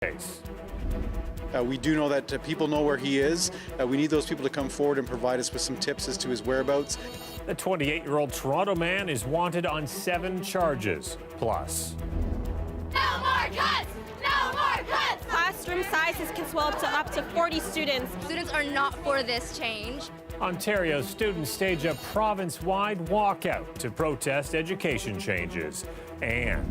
case. We do know that people know where he is. We need those people to come forward and provide us with some tips as to his whereabouts. The 28-year-old Toronto man is wanted on 7 charges. Plus, no more cuts! No more cuts! Classroom sizes can swell up to 40 students. Students are not for this change. Ontario students stage a province-wide walkout to protest education changes. And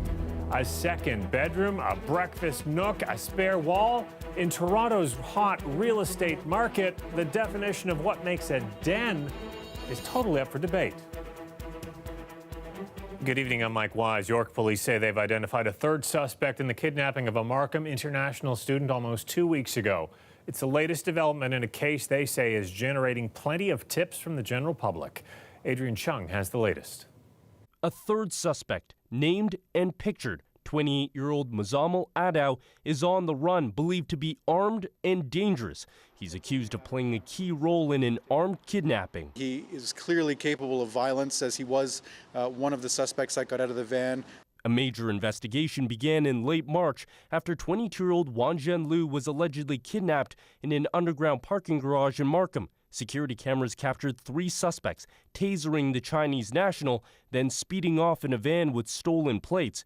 a second bedroom, a breakfast nook, a spare wall. In Toronto's hot real estate market, the definition of what makes a den is totally up for debate. Good evening, I'm Mike Wise. York police say they've identified a 3rd suspect in the kidnapping of a Markham International student almost 2 weeks ago. It's the latest development in a case they say is generating plenty of tips from the general public. Adrian Chung has the latest. A 3rd suspect, named and pictured, 28-year-old Muzammil Adow, is on the run, believed to be armed and dangerous. He's accused of playing a key role in an armed kidnapping. He is clearly capable of violence, as he was one of the suspects that got out of the van. A major investigation began in late March after 22-year-old Wanzhen Liu was allegedly kidnapped in an underground parking garage in Markham. Security cameras captured 3 suspects tasering the Chinese national, then speeding off in a van with stolen plates.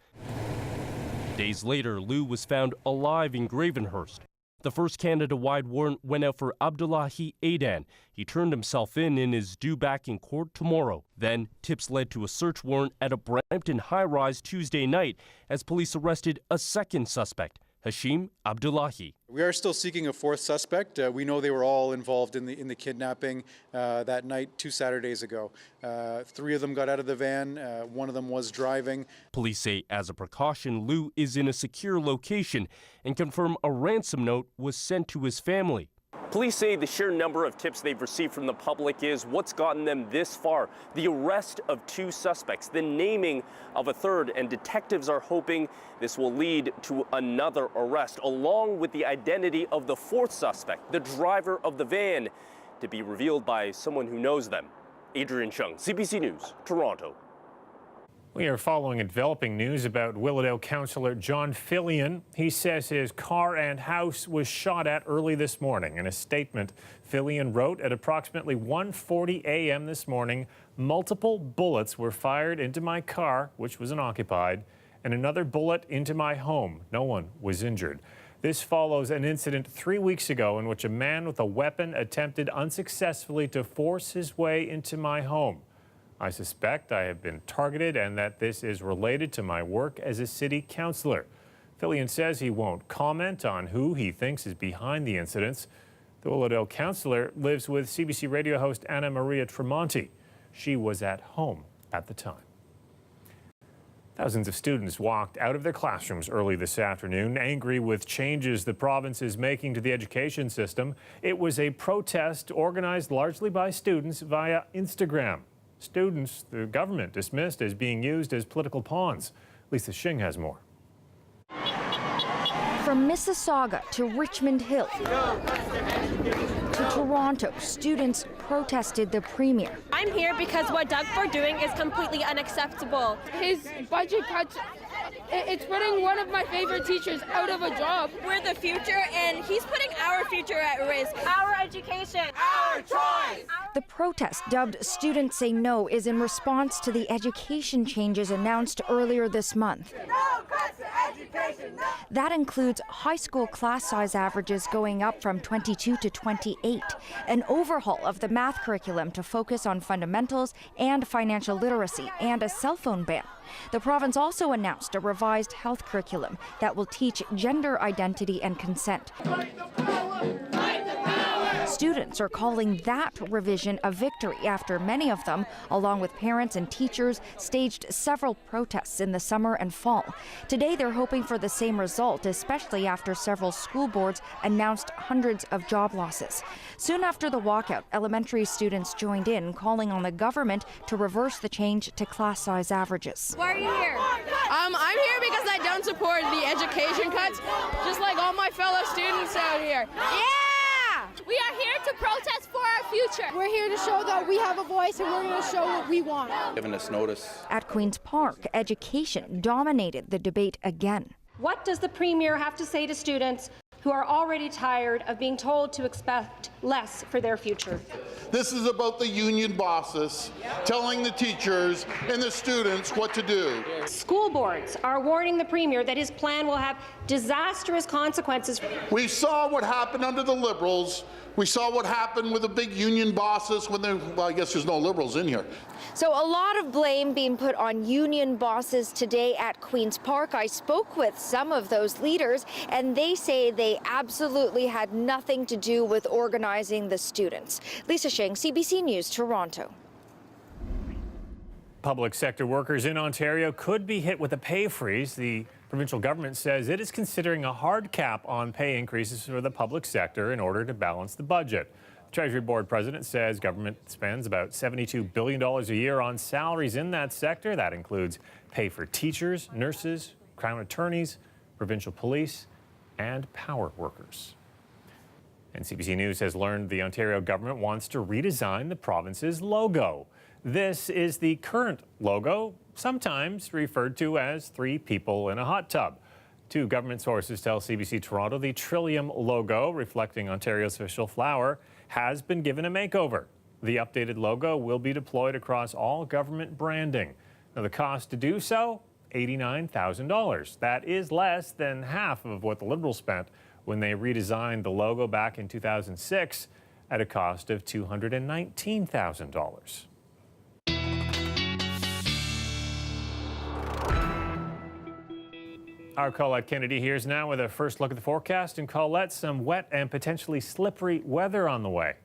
Days later, Liu was found alive in Gravenhurst. The first Canada-wide warrant went out for Abdullahi Adan. He turned himself in and is due back in court tomorrow. Then, tips led to a search warrant at a Brampton high-rise Tuesday night as police arrested a second suspect, Hashim Abdullahi. We are still seeking a 4th suspect. We know they were all involved in the kidnapping that night 2 Saturdays ago. 3 of them got out of the van. 1 of them was driving. Police say as a precaution, Liu is in a secure location and confirm a ransom note was sent to his family. Police say the sheer number of tips they've received from the public is what's gotten them this far. The arrest of 2 suspects, the naming of a 3rd, and detectives are hoping this will lead to another arrest, along with the identity of the 4th suspect, the driver of the van, to be revealed by someone who knows them. Adrian Chung, CBC News, Toronto. We are following developing news about Willowdale councillor John Fillion. He says his car and house was shot at early this morning. In a statement, Fillion wrote, at approximately 1:40 a.m. this morning, multiple bullets were fired into my car, which was unoccupied, and another bullet into my home. No one was injured. This follows an incident 3 weeks ago in which a man with a weapon attempted unsuccessfully to force his way into my home. I suspect I have been targeted and that this is related to my work as a city councillor. Fillion says he won't comment on who he thinks is behind the incidents. The Willowdale councillor lives with CBC radio host Anna Maria Tremonti. She was at home at the time. Thousands of students walked out of their classrooms early this afternoon, angry with changes the province is making to the education system. It was a protest organized largely by students via Instagram. Students, the government dismissed as being used as political pawns. Lisa Shing has more. From Mississauga to Richmond Hill to Toronto, students protested the Premier. I'm here because what Doug Ford doing is completely unacceptable. His budget cuts, it's putting one of my favorite teachers out of a job. We're the future, and he's putting our future at risk. Our education. Our choice! The protest, dubbed Students Say No, is in response to the education changes announced earlier this month. No cuts to education! No. That includes high school class size averages going up from 22 to 28, an overhaul of the math curriculum to focus on fundamentals and financial literacy, and a cell phone ban. The province also announced a revised health curriculum that will teach gender identity and consent. Students are calling that revision a victory after many of them, along with parents and teachers, staged several protests in the summer and fall. Today they're hoping for the same result, especially after several school boards announced hundreds of job losses. Soon after the walkout, elementary students joined in, calling on the government to reverse the change to class size averages. Why are you here? I'm here because I don't support the education cuts, just like all my fellow students out here. Yeah! We are here to protest for our future. We're here to show that we have a voice and we're going to show what we want. Giving us notice. At Queen's Park, education dominated the debate again. What does the Premier have to say to students who are already tired of being told to expect less for their future? This is about the union bosses telling the teachers and the students what to do. School boards are warning the Premier that his plan will have disastrous consequences. We saw what happened under the Liberals. We saw what happened with the big union bosses when well, I guess there's no Liberals in here. So a lot of blame being put on union bosses today at Queen's Park. I spoke with some of those leaders, and they say they absolutely had nothing to do with organizing the students. Lisa Shing, CBC News, Toronto. Public sector workers in Ontario could be hit with a pay freeze. The provincial government says it is considering a hard cap on pay increases for the public sector in order to balance the budget. Treasury Board President says government spends about $72 billion a year on salaries in that sector. That includes pay for teachers, nurses, Crown attorneys, provincial police, and power workers. And CBC News has learned the Ontario government wants to redesign the province's logo. This is the current logo, sometimes referred to as 3 people in a hot tub. 2 government sources tell CBC Toronto the Trillium logo, reflecting Ontario's official flower, has been given a makeover. The updated logo will be deployed across all government branding. Now, the cost to do so, $89,000. That is less than half of what the Liberals spent when they redesigned the logo back in 2006 at a cost of $219,000. Our Colette Kennedy here is now with a first look at the forecast. And Colette, some wet and potentially slippery weather on the way.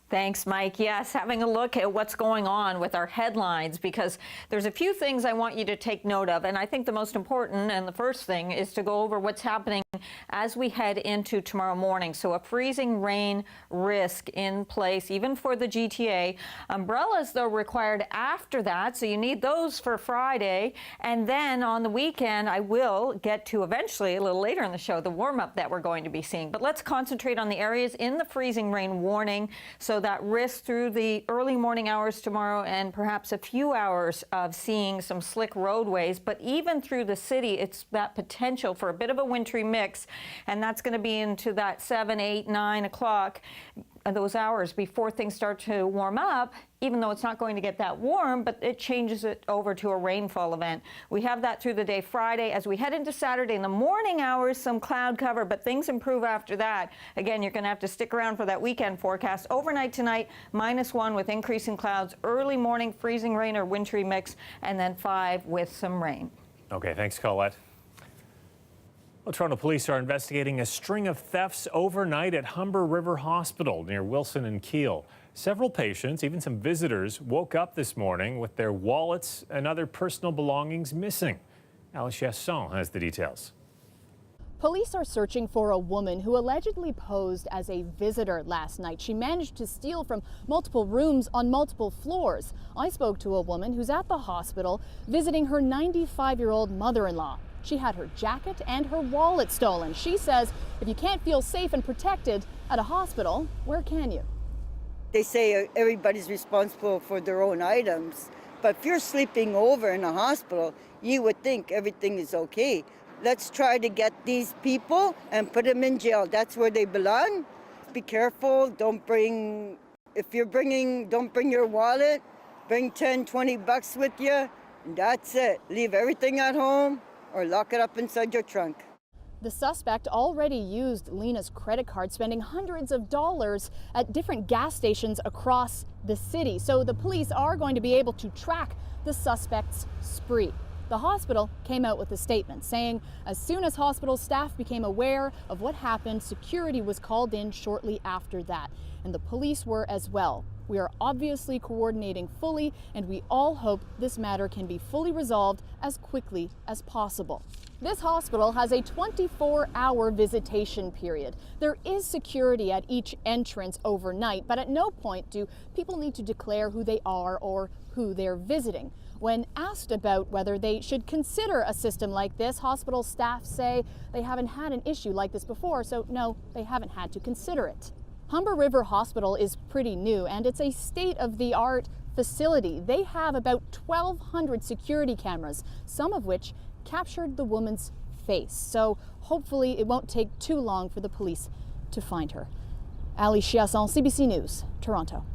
Thanks, Mike. Yes, having a look at what's going on with our headlines, because there's a few things I want you to take note of. And I think the most important and the first thing is to go over what's happening as we head into tomorrow morning. So a freezing rain risk in place, even for the GTA. Umbrellas, though, required after that. So you need those for Friday. And then on the weekend, I will get to eventually, a little later in the show, the warm up that we're going to be seeing. But let's concentrate on the areas in the freezing rain warning. So that risk through the early morning hours tomorrow and perhaps a few hours of seeing some slick roadways. But even through the city, it's that potential for a bit of a wintry mix. And that's going to be into that 7, 8, 9 o'clock, those hours before things start to warm up, even though it's not going to get that warm, but it changes it over to a rainfall event. We have that through the day Friday. As we head into Saturday in the morning hours, some cloud cover, but things improve after that. Again, you're going to have to stick around for that weekend forecast. Overnight tonight, -1 with increasing clouds. Early morning, freezing rain or wintry mix, and then 5 with some rain. Okay, thanks, Colette. Well, Toronto police are investigating a string of thefts overnight at Humber River Hospital near Wilson and Keele. Several patients, even some visitors, woke up this morning with their wallets and other personal belongings missing. Alice Chasson has the details. Police are searching for a woman who allegedly posed as a visitor last night. She managed to steal from multiple rooms on multiple floors. I spoke to a woman who's at the hospital visiting her 95-year-old mother-in-law. She had her jacket and her wallet stolen. She says if you can't feel safe and protected at a hospital, where can you? They say everybody's responsible for their own items, but if you're sleeping over in a hospital, you would think everything is okay. Let's try to get these people and put them in jail. That's where they belong. Be careful. Don't bring your wallet. Bring 10, 20 bucks with you. And that's it. Leave everything at home or lock it up inside your trunk. The suspect already used Lena's credit card, spending hundreds of dollars at different gas stations across the city. So the police are going to be able to track the suspect's spree. The hospital came out with a statement saying as soon as hospital staff became aware of what happened, security was called in shortly after that. And the police were as well. We are obviously coordinating fully, and we all hope this matter can be fully resolved as quickly as possible. This hospital has a 24-hour visitation period. There is security at each entrance overnight, but at no point do people need to declare who they are or who they're visiting. When asked about whether they should consider a system like this, hospital staff say they haven't had an issue like this before, so no, they haven't had to consider it. Humber River Hospital is pretty new, and it's a state-of-the-art facility. They have about 1,200 security cameras, some of which captured the woman's face. So hopefully it won't take too long for the police to find her. Ali Chiasson, CBC News, Toronto.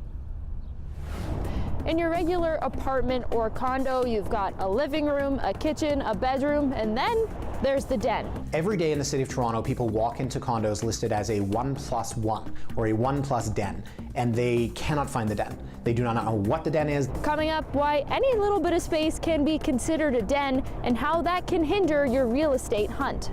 In your regular apartment or condo, you've got a living room, a kitchen, a bedroom, and then there's the den. Every day in the city of Toronto, people walk into condos listed as a 1+1 or a 1+ den, and they cannot find the den. They do not know what the den is. Coming up, why any little bit of space can be considered a den and how that can hinder your real estate hunt.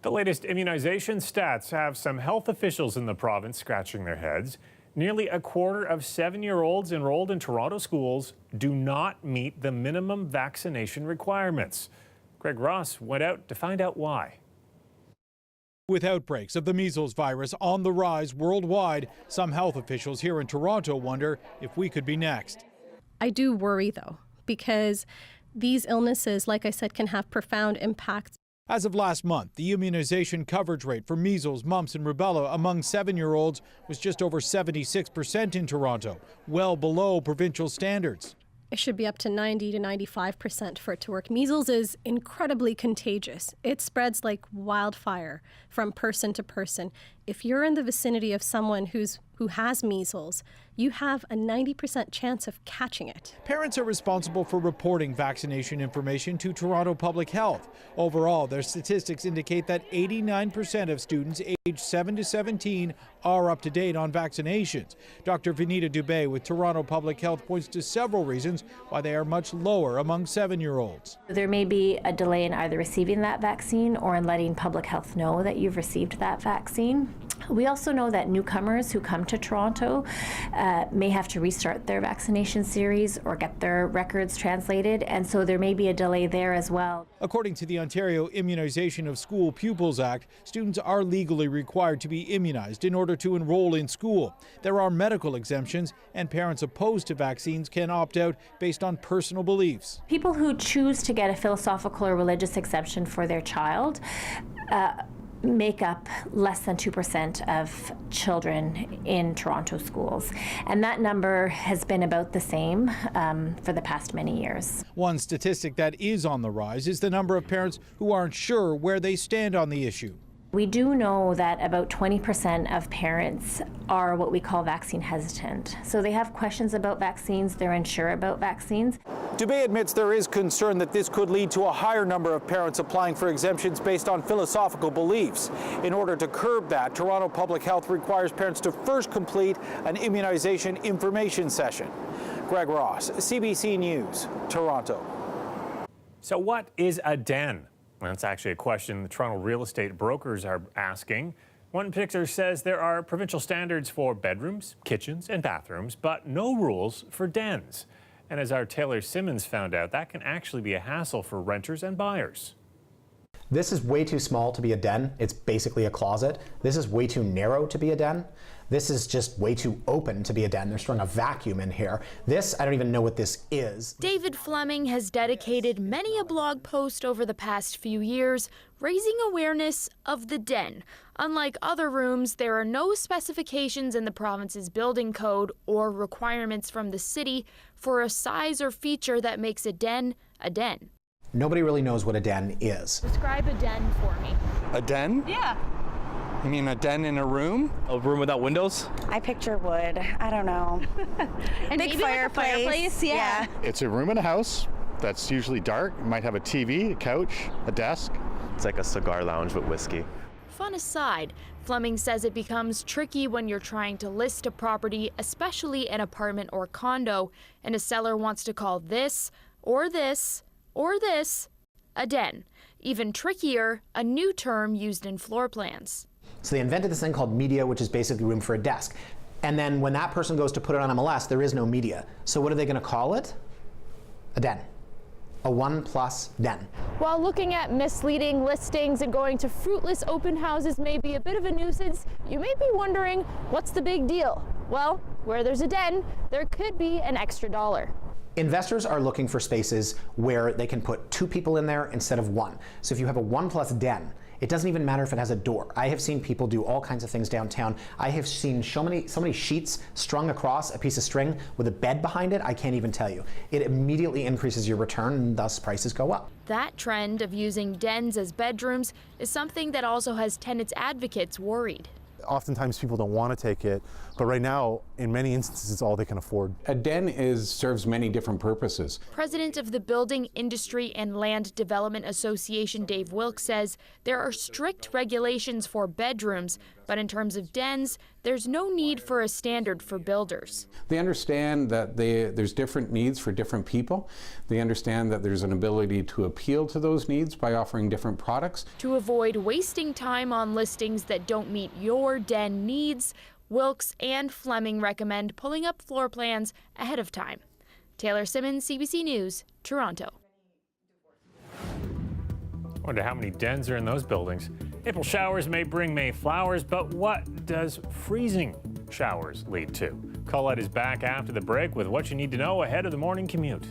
The latest immunization stats have some health officials in the province scratching their heads. Nearly a quarter of 7-year-olds enrolled in Toronto schools do not meet the minimum vaccination requirements. Greg Ross went out to find out why. With outbreaks of the measles virus on the rise worldwide, some health officials here in Toronto wonder if we could be next. I do worry, though, because these illnesses, like I said, can have profound impacts. As of last month, the immunization coverage rate for measles, mumps, and rubella among 7-year-olds was just over 76% in Toronto, well below provincial standards. It should be up to 90 to 95% for it to work. Measles is incredibly contagious. It spreads like wildfire from person to person. If you're in the vicinity of someone who has measles, you have a 90% chance of catching it. Parents are responsible for reporting vaccination information to Toronto Public Health. Overall, their statistics indicate that 89% of students aged 7 to 17 are up to date on vaccinations. Dr. Vinita Dubé with Toronto Public Health points to several reasons why they are much lower among 7-year-olds. There may be a delay in either receiving that vaccine or in letting public health know that you've received that vaccine. We also know that newcomers who come to Toronto may have to restart their vaccination series or get their records translated, and so there may be a delay there as well. According to the Ontario Immunization of School Pupils Act, students are legally required to be immunized in order to enroll in school. There are medical exemptions, and parents opposed to vaccines can opt out based on personal beliefs. People who choose to get a philosophical or religious exemption for their child make up less than 2% of children in Toronto schools. And that number has been about the same for the past many years. One statistic that is on the rise is the number of parents who aren't sure where they stand on the issue. We do know that about 20% of parents are what we call vaccine hesitant. So they have questions about vaccines, they're unsure about vaccines. Dubé admits there is concern that this could lead to a higher number of parents applying for exemptions based on philosophical beliefs. In order to curb that, Toronto Public Health requires parents to first complete an immunization information session. Greg Ross, CBC News, Toronto. So what is a den? Well, that's actually a question the Toronto real estate brokers are asking. One picture says there are provincial standards for bedrooms, kitchens, and bathrooms, but no rules for dens. And as our Taylor Simmons found out, that can actually be a hassle for renters and buyers. This is way too small to be a den. It's basically a closet. This is way too narrow to be a den. This is just way too open to be a den. They're throwing a vacuum in here. This, I don't even know what this is. David Fleming has dedicated many a blog post over the past few years, raising awareness of the den. Unlike other rooms, there are no specifications in the province's building code or requirements from the city for a size or feature that makes a den a den. Nobody really knows what a den is. Describe a den for me. A den? Yeah. You mean a den in a room? A room without windows? I picture wood. I don't know. And Big maybe fireplace. Like a fireplace. Yeah. It's a room in a house that's usually dark. It might have a TV, a couch, a desk. It's like a cigar lounge with whiskey. Fun aside, Fleming says it becomes tricky when you're trying to list a property, especially an apartment or condo, and a seller wants to call this or this or this a den. Even trickier, a new term used in floor plans. So they invented this thing called media, which is basically room for a desk. And then when that person goes to put it on MLS, there is no media. So what are they going to call it? A den. A 1+ den. While looking at misleading listings and going to fruitless open houses may be a bit of a nuisance, you may be wondering, what's the big deal? Well, where there's a den, there could be an extra dollar. Investors are looking for spaces where they can put 2 people in there instead of 1. So if you have a 1+ den, it doesn't even matter if it has a door. I have seen people do all kinds of things downtown. I have seen so many sheets strung across a piece of string with a bed behind it, I can't even tell you. It immediately increases your return and thus prices go up. That trend of using dens as bedrooms is something that also has tenants advocates worried. Oftentimes people don't want to take it, but right now, in many instances, it's all they can afford. A den serves many different purposes. President of the Building Industry and Land Development Association, Dave Wilkes, says there are strict regulations for bedrooms, but in terms of dens, there's no need for a standard for builders. They understand that there's different needs for different people. They understand that there's an ability to appeal to those needs by offering different products. To avoid wasting time on listings that don't meet your den needs, Wilkes and Fleming recommend pulling up floor plans ahead of time. Taylor Simmons, CBC News, Toronto. I wonder how many dens are in those buildings. April showers may bring May flowers, but what does freezing showers lead to? Colette is back after the break with what you need to know ahead of the morning commute.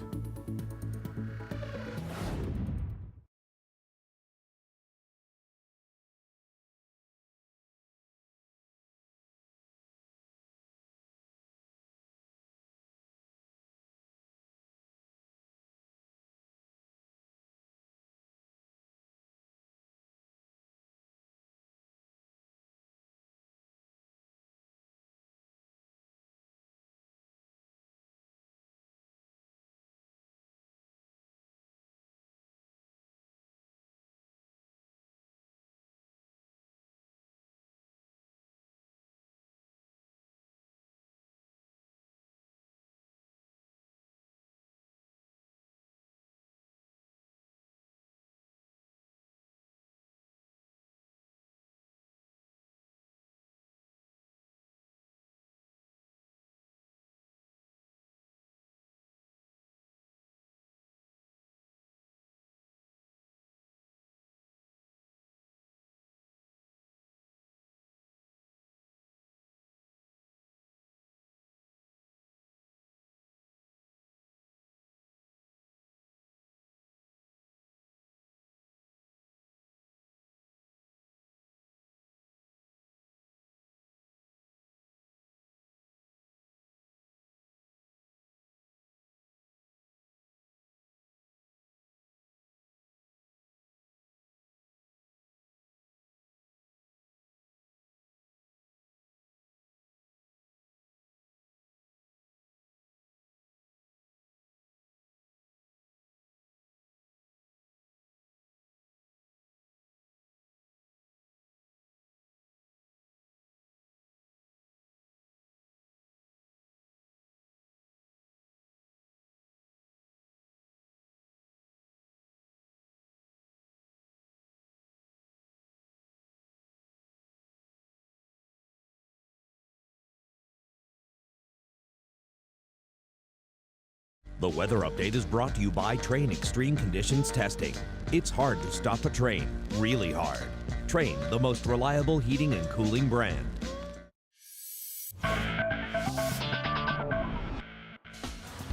The weather update is brought to you by Train Extreme Conditions Testing. It's hard to stop a train, really hard. Train, the most reliable heating and cooling brand.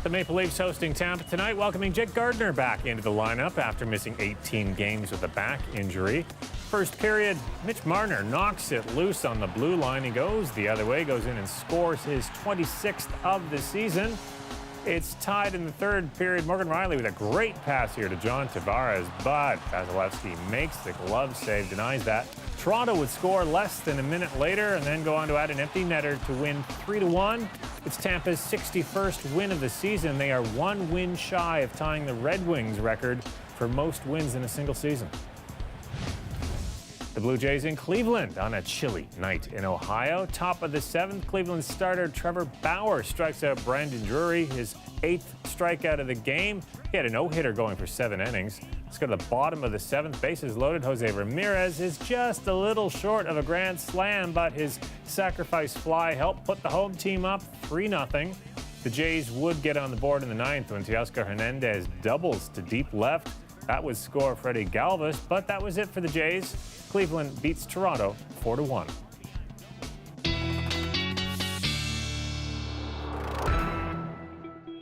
The Maple Leafs hosting Tampa tonight, welcoming Jake Gardiner back into the lineup after missing 18 games with a back injury. First period, Mitch Marner knocks it loose on the blue line. He goes the other way, goes in and scores his 26th of the season. It's tied in the third period. Morgan Riley with a great pass here to John Tavares, but Vasilevsky makes the glove save, denies that. Toronto would score less than a minute later and then go on to add an empty netter to win 3-1. It's Tampa's 61st win of the season. They are one win shy of tying the Red Wings record for most wins in a single season. The Blue Jays in Cleveland on a chilly night in Ohio. Top of the seventh, Cleveland starter Trevor Bauer strikes out Brandon Drury, his 8th strikeout of the game. He had a no-hitter going for 7 innings. Let's go to the bottom of the seventh. Bases loaded. Jose Ramirez is just a little short of a grand slam, but his sacrifice fly helped put the home team up 3-0. The Jays would get on the board in the ninth when Teoscar Hernandez doubles to deep left. That would score Freddie Galvis, but that was it for the Jays. Cleveland beats Toronto 4-1.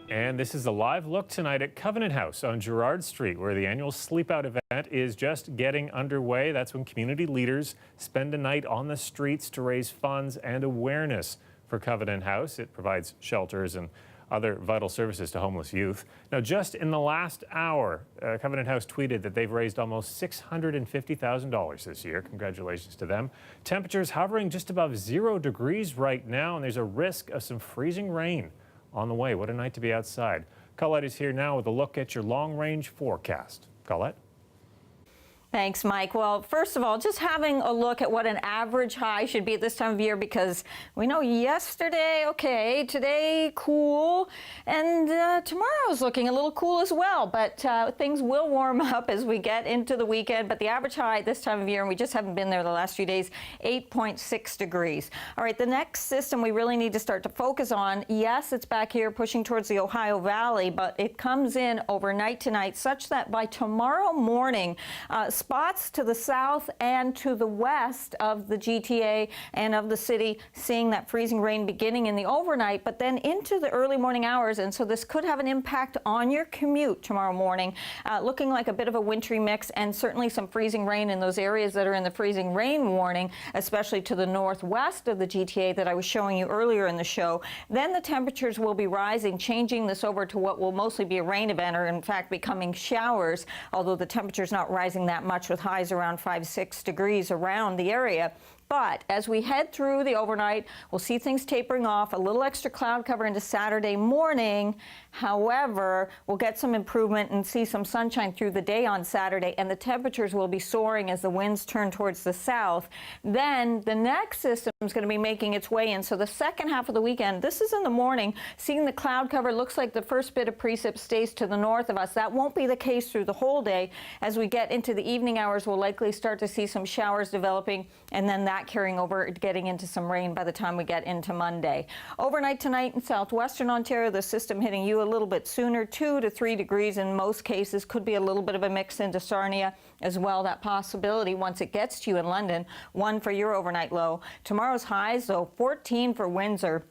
And this is a live look tonight at Covenant House on Gerrard Street, where the annual Sleep Out event is just getting underway. That's when community leaders spend a night on the streets to raise funds and awareness for Covenant House. It provides shelters and other vital services to homeless youth. Now, just in the last hour, Covenant House tweeted that they've raised almost $650,000 this year. Congratulations to them. Temperatures hovering just above 0 degrees right now, and there's a risk of some freezing rain on the way. What a night to be outside. Colette is here now with a look at your long-range forecast. Colette? Thanks, Mike. Well, first of all, just having a look at what an average high should be at this time of year, because we know yesterday, okay, today cool, and tomorrow's looking a little cool as well, but things will warm up as we get into the weekend. But the average high this time of year, and we just haven't been there the last few days, 8.6 degrees. All right, the next system we really need to start to focus on, yes, it's back here pushing towards the Ohio Valley, but it comes in overnight tonight such that by tomorrow morning, spots to the south and to the west of the GTA and of the city, seeing that freezing rain beginning in the overnight, but then into the early morning hours. And so this could have an impact on your commute tomorrow morning, looking like a bit of a wintry mix, and certainly some freezing rain in those areas that are in the freezing rain warning, especially to the northwest of the GTA that I was showing you earlier in the show. Then the temperatures will be rising, changing this over to what will mostly be a rain event, or in fact becoming showers, although the temperature's not rising that much, with highs around 5-6 degrees around the area. But as we head through the overnight, we'll see things tapering off, a little extra cloud cover into Saturday morning. However, we'll get some improvement and see some sunshine through the day on Saturday, and the temperatures will be soaring as the winds turn towards the south. Then the next system is going to be making its way in. So the second half of the weekend, this is in the morning, seeing the cloud cover, looks like the first bit of precip stays to the north of us. That won't be the case through the whole day. As we get into the evening hours, we'll likely start to see some showers developing, and then that carrying over, getting into some rain by the time we get into Monday. Overnight tonight in southwestern Ontario, the system hitting you a little bit sooner, 2 to 3 degrees in most cases. Could be a little bit of a mix into Sarnia as well, that possibility once it gets to you in London. 1 for your overnight low. Tomorrow's highs, though, 14 for Windsor.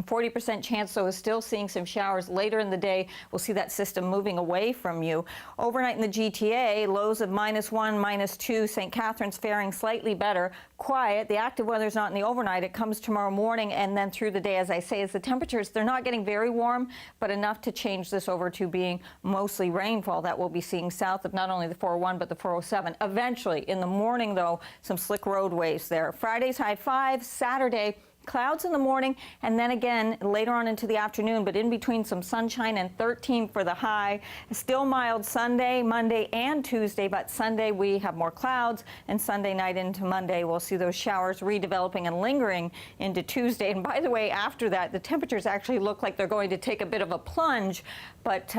40% chance, though, is still seeing some showers later in the day. We'll see that system moving away from you. Overnight in the GTA, lows of -1, -2. St. Catharines faring slightly better. Quiet. The active weather's not in the overnight. It comes tomorrow morning and then through the day, as I say, as the temperatures, they're not getting very warm, but enough to change this over to being mostly rainfall that we'll be seeing south of not only the 401 but the 407. Eventually, in the morning, though, some slick roadways there. Friday's high 5, Saturday, clouds in the morning, and then again later on into the afternoon, but in between some sunshine, and 13 for the high. Still mild Sunday, Monday, and Tuesday, but Sunday we have more clouds, and Sunday night into Monday we'll see those showers redeveloping and lingering into Tuesday. And by the way, after that, the temperatures actually look like they're going to take a bit of a plunge, but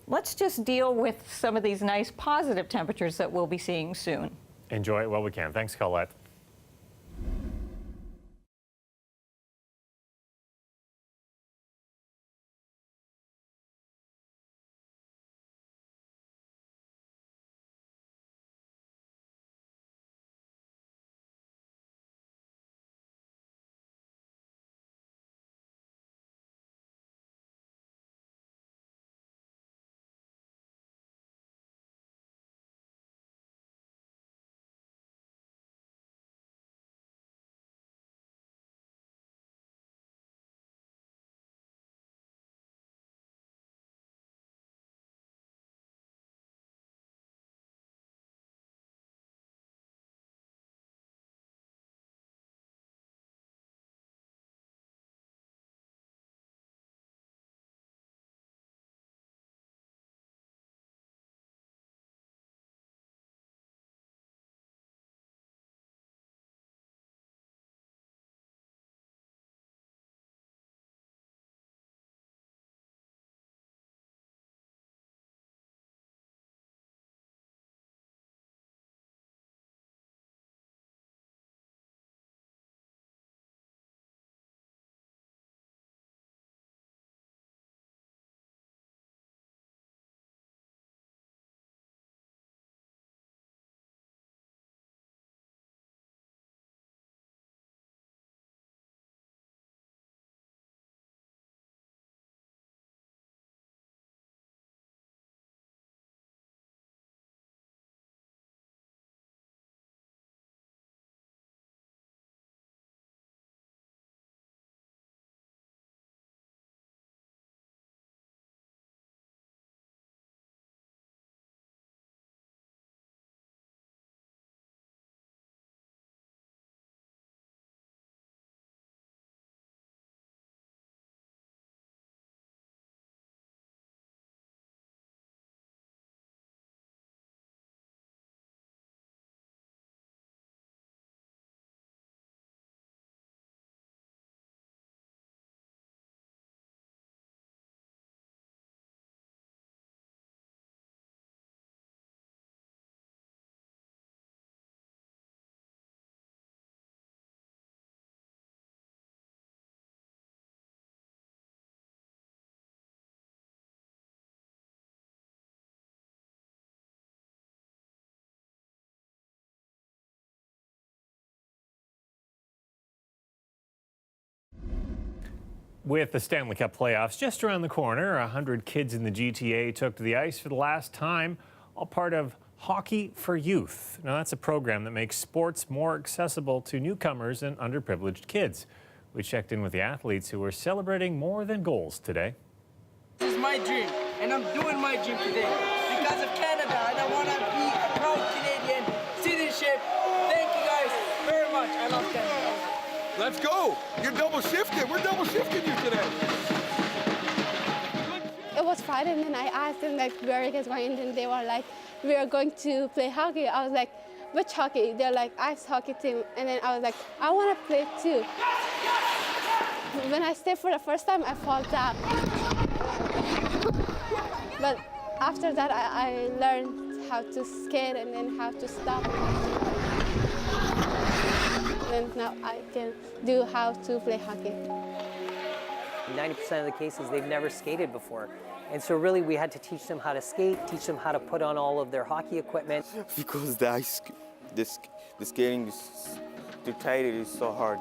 let's just deal with some of these nice positive temperatures that we'll be seeing soon. Enjoy it while we can. Thanks, Colette. With the Stanley Cup playoffs just around the corner, 100 kids in the GTA took to the ice for the last time, all part of Hockey for Youth. Now, that's a program that makes sports more accessible to newcomers and underprivileged kids. We checked in with the athletes who were celebrating more than goals today. This is my dream, and I'm doing my dream today because of Canada, and I want to be a proud Canadian citizenship. Thank you guys very much. I love Canada. Let's go. You're double shifting. We're double shifting you today. It was Friday, and then I asked them, like, where are you guys going? And they were like, we are going to play hockey. I was like, which hockey? They're like, ice hockey team. And then I was like, I want to play too. When I stepped for the first time, I fall down. But after that, I learned how to skate and then how to stop. And now I can do how to play hockey. 90% of the cases, they've never skated before. And so really we had to teach them how to skate, teach them how to put on all of their hockey equipment. Because the skating is too tight, it is so hard.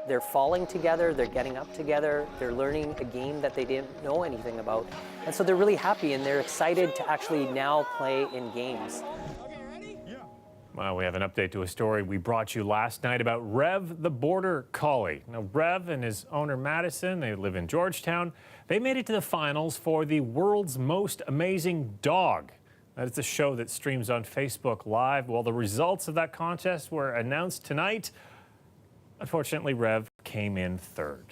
They're falling together, they're getting up together, they're learning a game that they didn't know anything about. And so they're really happy and they're excited to actually now play in games. Well, we have an update to a story we brought you last night about Rev the Border Collie. Now, Rev and his owner Madison, they live in Georgetown. They made it to the finals for the World's Most Amazing Dog. That's a show that streams on Facebook Live. Well, the results of that contest were announced tonight. Unfortunately, Rev came in third,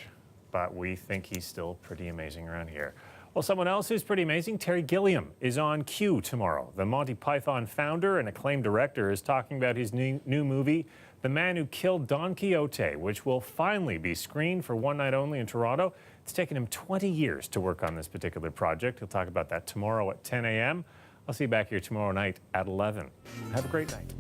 but we think he's still pretty amazing around here. Well, someone else who's pretty amazing, Terry Gilliam, is on Q tomorrow. The Monty Python founder and acclaimed director is talking about his new movie, The Man Who Killed Don Quixote, which will finally be screened for one night only in Toronto. It's taken him 20 years to work on this particular project. He'll talk about that tomorrow at 10 a.m. I'll see you back here tomorrow night at 11. Have a great night.